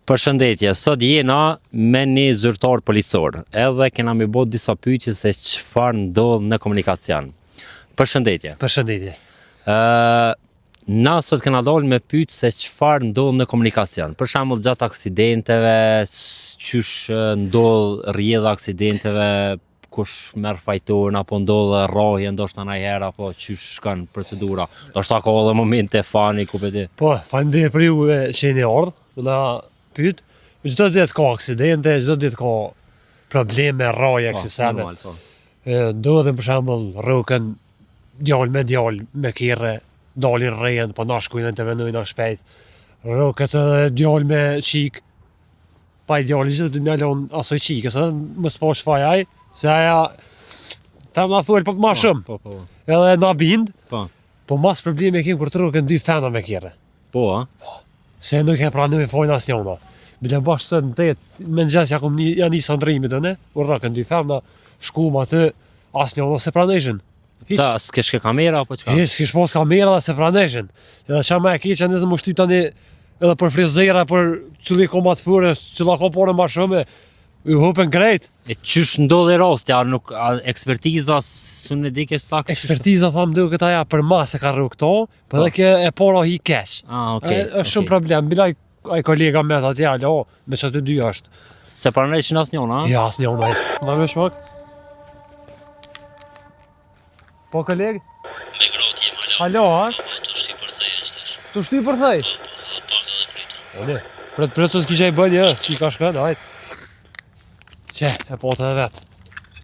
Përshëndetje, sot jena me një zyrtar policor, edhe kena me bot disa pyetje se çfarë ndodh në komunikacion. Përshëndetje. Përshëndetje. Na sot kena dalë me pyet se çfarë ndodh në komunikacion. Për shembull gjatë aksidenteve, qysh ndodh rrjedha aksidenteve, kush merr fajtorën apo ndodh rrahje ndoshta ndonjëherë apo qysh shkon procedura. Ndoshta ka edhe momente fani ku di. Po, faleminderit për ju që jeni ardhur na pyet. Çdo ditë ka aksidente, çdo ditë ka probleme, rraje, aksidente. Ndodhen për shembull rrugën djalë me kerre, dalin rrejën, po na shkojnë intervenojnë shpejt. Rrugët djalë me qik, pa i djalë gjithë të mjalon asoj qikës, mos pa shfaj aj, se aja ta ma thuel për ma shumë. Po. Edhe na bind, Po, mas probleme kem kur të rrugën dy fena me kerre. po, a? Se nuk e pranoj fojnë asnjona. Bile bash së në tetë, me në gjesë janë nisë ndrimit dhe ne, u rrëkën dy femna, shkum aty, asnjona se pranejshin. Sa, s'kesh ke kamera apo çka? S'kish pas kamera dhe se pranejshin. Edhe qa ma e keqe nëse më shtyp tani edhe për frizera, për cili ka ma të fure, cila ka pare ma shumë, u hupen krejt. E qysh ndodhi rasti, ekspertiza s'u ne di ke saktë. Ekspertiza tham duke këta ja për ma se ka rrugë këto, për edhe ke e para hi keq. Okej. është shumë problem, bila ai kolega me atë atje, alo, me që të dy është. Se pranojshin asnjëna, a? Ja, asnjëna ai. Na më shmak. Po koleg? Me groti jem hala. Alo, ha? Të shty për thej është tash. Tu shty për thej? Pak edhe kritë. Ole, pret se s'kisha i bën, si ka shkën, hajt. Që, e po të vet.